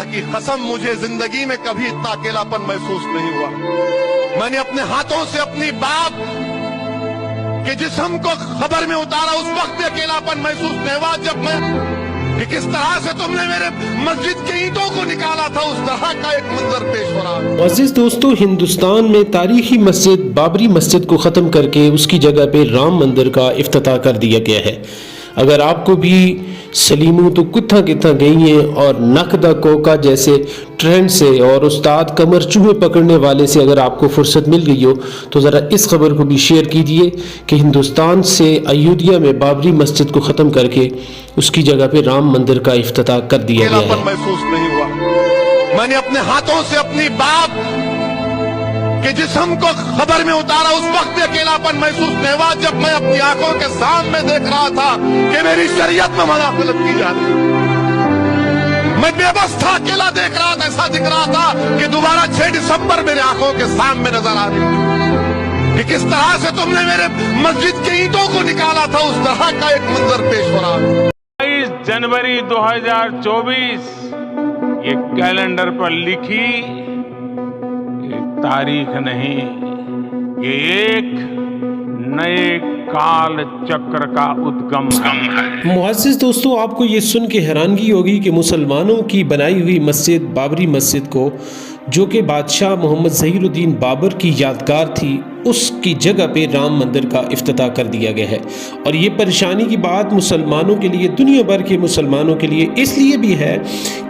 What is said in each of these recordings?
अल्लाह की कसम मुझे जिंदगी में कभी इतना अकेलापन महसूस नहीं हुआ। मैंने अपने हाथों से अपनी बाप के जिस्म को खबर में उतारा, उस वक्त भी अकेलापन महसूस नहीं हुआ जब मैं कि किस तरह से तुमने मेरे मस्जिद के ईंटों को निकाला था, उस तरह का एक मंजर पेश हो रहा। अजीज दोस्तों, हिंदुस्तान में तारीखी मस्जिद बाबरी मस्जिद को ख़त्म करके उसकी जगह पे राम मंदिर का इफ्तिताह कर दिया गया है। अगर आपको भी सलीमों तो कितना कितना गई हैं और नकदा कोका जैसे ट्रेंड से और उस्ताद कमर चूहे पकड़ने वाले से अगर आपको फुर्सत मिल गई हो तो ज़रा इस खबर को भी शेयर कीजिए कि हिंदुस्तान से अयोध्या में बाबरी मस्जिद को ख़त्म करके उसकी जगह पे राम मंदिर का इफ्तिताह कर दिया गया है। महसूस नहीं हुआ। मैंने अपने हाथों से अपनी बाप के जिस्म को खबर में उतारा, उस वक्त अकेलापन महसूस नहीं हुआ जब मैं अपनी आंखों के सामने देख रहा था कि मेरी शरीयत में मुदाखलत की जा रही है। मैं बेबस था, अकेला देख रहा था, ऐसा दिख रहा था कि दोबारा 6 दिसंबर मेरे आंखों के सामने नजर आ रही थी कि किस तरह से तुमने मेरे मस्जिद के ईंटों को निकाला था, उस तरह का एक मंजर पेश हो रहा है। 22 जनवरी 2024 ये कैलेंडर पर लिखी तारीख नहीं, ये एक नए काल चक्र का उद्गम है। मुअज़्ज़िज़ दोस्तों, आपको ये सुन के हैरानगी होगी कि मुसलमानों की बनाई हुई मस्जिद बाबरी मस्जिद को, जो कि बादशाह मोहम्मद ज़हीरुद्दीन बाबर की यादगार थी, उसकी जगह पे राम मंदिर का इफ्तिताह कर दिया गया है। और ये परेशानी की बात मुसलमानों के लिए, दुनिया भर के मुसलमानों के लिए इसलिए भी है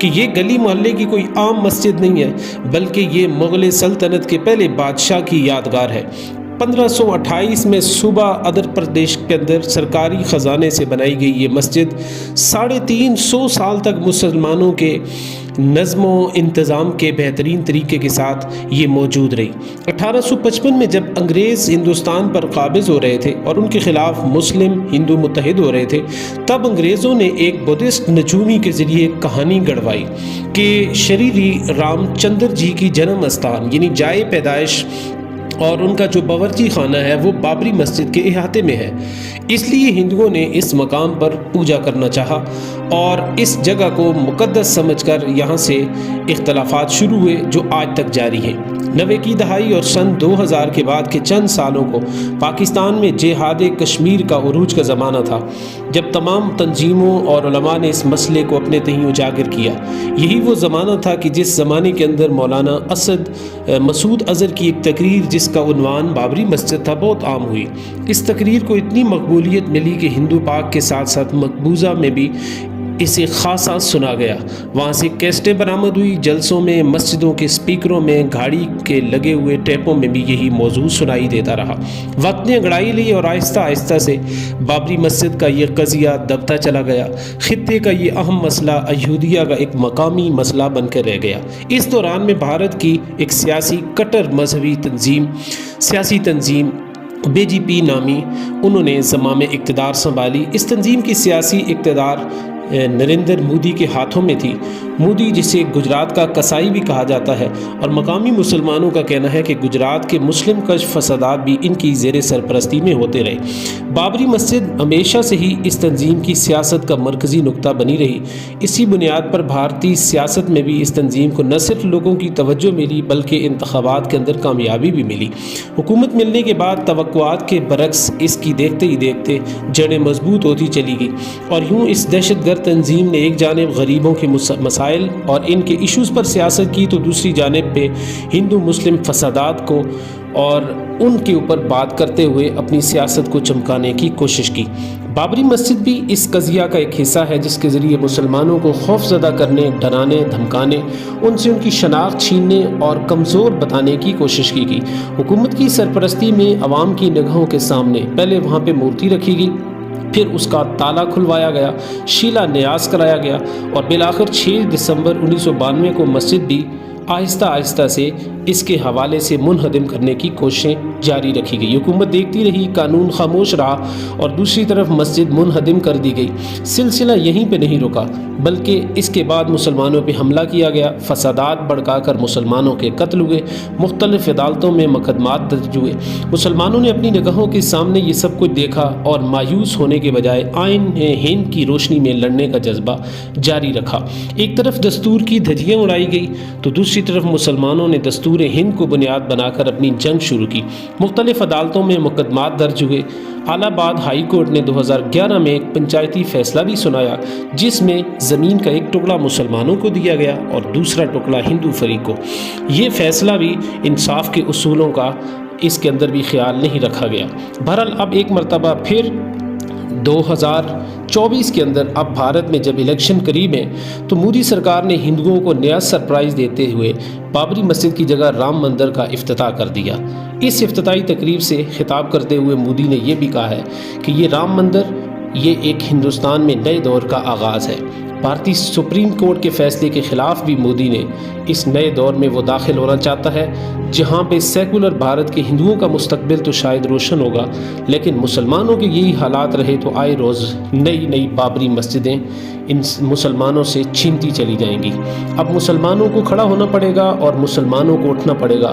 कि ये गली मोहल्ले की कोई आम मस्जिद नहीं है, बल्कि ये मुग़ल सल्तनत के पहले बादशाह की यादगार है। 1528 में सूबा आंध्र प्रदेश के अंदर सरकारी ख़जाने से बनाई गई ये मस्जिद 350 साल तक मुसलमानों के नज़्म व इंतज़ाम के बेहतरीन तरीके के साथ ये मौजूद रही। 1855 में जब अंग्रेज़ हिंदुस्तान पर काबिज़ हो रहे थे और उनके ख़िलाफ़ मुस्लिम हिंदू मुत्तहिद हो रहे थे, तब अंग्रेज़ों ने एक बुद्धिस्ट नजूमी के ज़रिए कहानी गढ़वाई कि शरीरी रामचंद्र जी की जन्म स्थान यानी जाए पैदाइश और उनका जो बावर्ची खाना है वो बाबरी मस्जिद के इहाते में है। इसलिए हिंदुओं ने इस मकाम पर पूजा करना चाहा और इस जगह को मुक़द्दस समझकर यहाँ से इख्तलाफात शुरू हुए जो आज तक जारी हैं। 90 की दहाई और सन 2000 के बाद के चंद सालों को पाकिस्तान में जिहाद कश्मीर का उरूज का ज़माना था, जब तमाम तंजीमों और उलमा ने इस मसले को अपने तहीं उजागर किया। यही वो ज़माना था कि जिस ज़माने के अंदर मौलाना मसूद अज़हर की एक तकरीर जिसका उन्वान बाबरी मस्जिद था बहुत आम हुई। इस तकरीर को इतनी मकबूलियत मिली कि हिंदू पाक के साथ साथ मकबूजा में भी इसे खासा सुना गया। वहाँ से कैसेटें बरामद हुई, जलसों में, मस्जिदों के स्पीकरों में, गाड़ी के लगे हुए टेपों में भी यही मौजू सुनाई देता रहा। वक्त ने अंगड़ाई ली और आहिस्ता आहिस्ता से बाबरी मस्जिद का ये कज़िया दबता चला गया। खित्ते का ये अहम मसला अयोध्या का एक मकामी मसला बनकर रह गया। इस दौरान में भारत की एक सियासी कट्टर मजहबी सियासी तंजीम BJP नामी, उन्होंने ज़माम इक़्तिदार संभाली। इस तंजीम की सियासी इक़्तिदार नरेंद्र मोदी के हाथों में थी। मोदी, जिसे गुजरात का कसाई भी कहा जाता है, और मकामी मुसलमानों का कहना है कि गुजरात के मुस्लिम कश फसादात भी इनकी ज़ेर सरपरस्ती में होते रहे। बाबरी मस्जिद हमेशा से ही इस तंजीम की सियासत का मरकज़ी नुक्ता बनी रही। इसी बुनियाद पर भारतीय सियासत में भी इस तंजीम को न सिर्फ लोगों की तवज्जो मिली बल्कि इंतखाबात के अंदर कामयाबी भी मिली। हुकूमत मिलने के बाद तवक्कुआत के बरक्स इसकी देखते ही देखते जड़ें मजबूत होती चली गई और यूँ इस दहशतगर्द तंजीम ने एक जानिब गरीबों के मसाइल और इनके इश्यूज़ पर सियासत की तो दूसरी जानिब पे हिंदू मुस्लिम फसादात को और उनके ऊपर बात करते हुए अपनी सियासत को चमकाने की कोशिश की। बाबरी मस्जिद भी इस कज़िया का एक हिस्सा है जिसके ज़रिए मुसलमानों को खौफज़दा करने, डराने, धमकाने, उनसे उनकी शनाख्त छीनने और कमज़ोर बताने की कोशिश की गई। हुकूमत की सरपरस्ती में अवाम की निगाहों के सामने पहले वहाँ पे मूर्ति रखी गई, फिर उसका ताला खुलवाया गया, शीला न्यास कराया गया और बिलाखिर 6 दिसंबर 1992 को मस्जिद भी आहिस्ता आहिस्ता से اس کے حوالے سے منہدم کرنے کی کوششیں جاری رکھی گئی۔ حکومت دیکھتی رہی، قانون خاموش رہا اور دوسری طرف مسجد منہدم کر دی گئی۔ سلسلہ یہیں پہ نہیں رکا بلکہ اس کے بعد مسلمانوں پہ حملہ کیا گیا، فسادات بڑھا کر مسلمانوں کے قتل ہوئے، مختلف عدالتوں میں مقدمات درج ہوئے۔ مسلمانوں نے اپنی نگاہوں کے سامنے یہ سب کچھ دیکھا اور مایوس ہونے کے بجائے آئین ہند کی روشنی میں لڑنے کا جذبہ جاری رکھا۔ ایک طرف دستور کی دھجیاں اڑائی گئی تو دوسری طرف مسلمانوں نے دستور ہند کو بنیاد بنا کر اپنی جنگ شروع کی۔ مختلف عدالتوں میں مقدمات درج ہوئے۔ الہ آباد ہائی کورٹ نے 2011 میں ایک پنچایتی فیصلہ بھی سنایا جس میں زمین کا ایک ٹکڑا مسلمانوں کو دیا گیا اور دوسرا ٹکڑا ہندو فریق کو۔ یہ فیصلہ بھی انصاف کے اصولوں کا اس کے اندر بھی خیال نہیں رکھا گیا۔ بہرحال اب ایک مرتبہ پھر 2024 کے اندر اب بھارت میں جب الیکشن قریب ہیں تو مودی سرکار نے ہندوؤں کو نیا سرپرائز دیتے ہوئے بابری مسجد کی جگہ رام مندر کا افتتاح کر دیا۔ اس افتتاحی تقریب سے خطاب کرتے ہوئے مودی نے یہ بھی کہا ہے کہ یہ رام مندر یہ ایک ہندوستان میں نئے دور کا آغاز ہے۔ بھارتی سپریم کورٹ کے فیصلے کے خلاف بھی مودی نے اس نئے دور میں وہ داخل ہونا چاہتا ہے جہاں پہ سیکولر بھارت کے ہندوؤں کا مستقبل تو شاید روشن ہوگا لیکن مسلمانوں کے یہی حالات رہے تو آئے روز نئی بابری مسجدیں ان مسلمانوں سے چھینتی چلی جائیں گی۔ اب مسلمانوں کو کھڑا ہونا پڑے گا اور مسلمانوں کو اٹھنا پڑے گا۔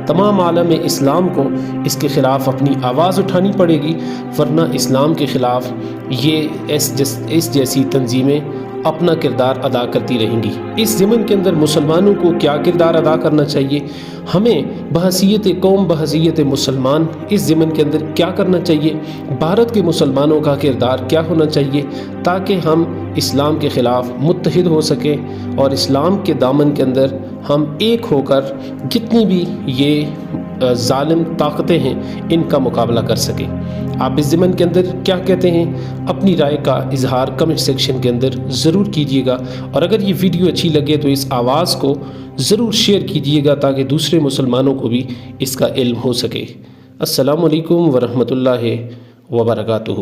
تمام عالم اسلام کو اس کے خلاف اپنی آواز اٹھانی پڑے گی ورنہ اسلام کے خلاف یہ اس جیسی تنظیمیں اپنا کردار ادا کرتی رہیں گی۔ اس ضمن کے اندر مسلمانوں کو کیا کردار ادا کرنا چاہیے، ہمیں بحیثیت قوم بحیثیت مسلمان اس ضمن کے اندر کیا کرنا چاہیے، بھارت کے مسلمانوں کا کردار کیا ہونا چاہیے تاکہ ہم اسلام کے خلاف متحد ہو سکیں اور اسلام کے دامن کے اندر ہم ایک ہو کر جتنی بھی یہ ظالم طاقتیں ہیں ان کا مقابلہ کر سکیں۔ آپ اس ضمن کے اندر کیا کہتے ہیں، اپنی رائے کا اظہار کمنٹ سیکشن کے اندر ضرور کیجیے گا اور اگر یہ ویڈیو اچھی لگے تو اس آواز کو ضرور شیئر کیجیے گا تاکہ دوسرے مسلمانوں کو بھی اس کا علم ہو سکے۔ السلام علیکم ورحمۃ اللہ وبرکاتہ۔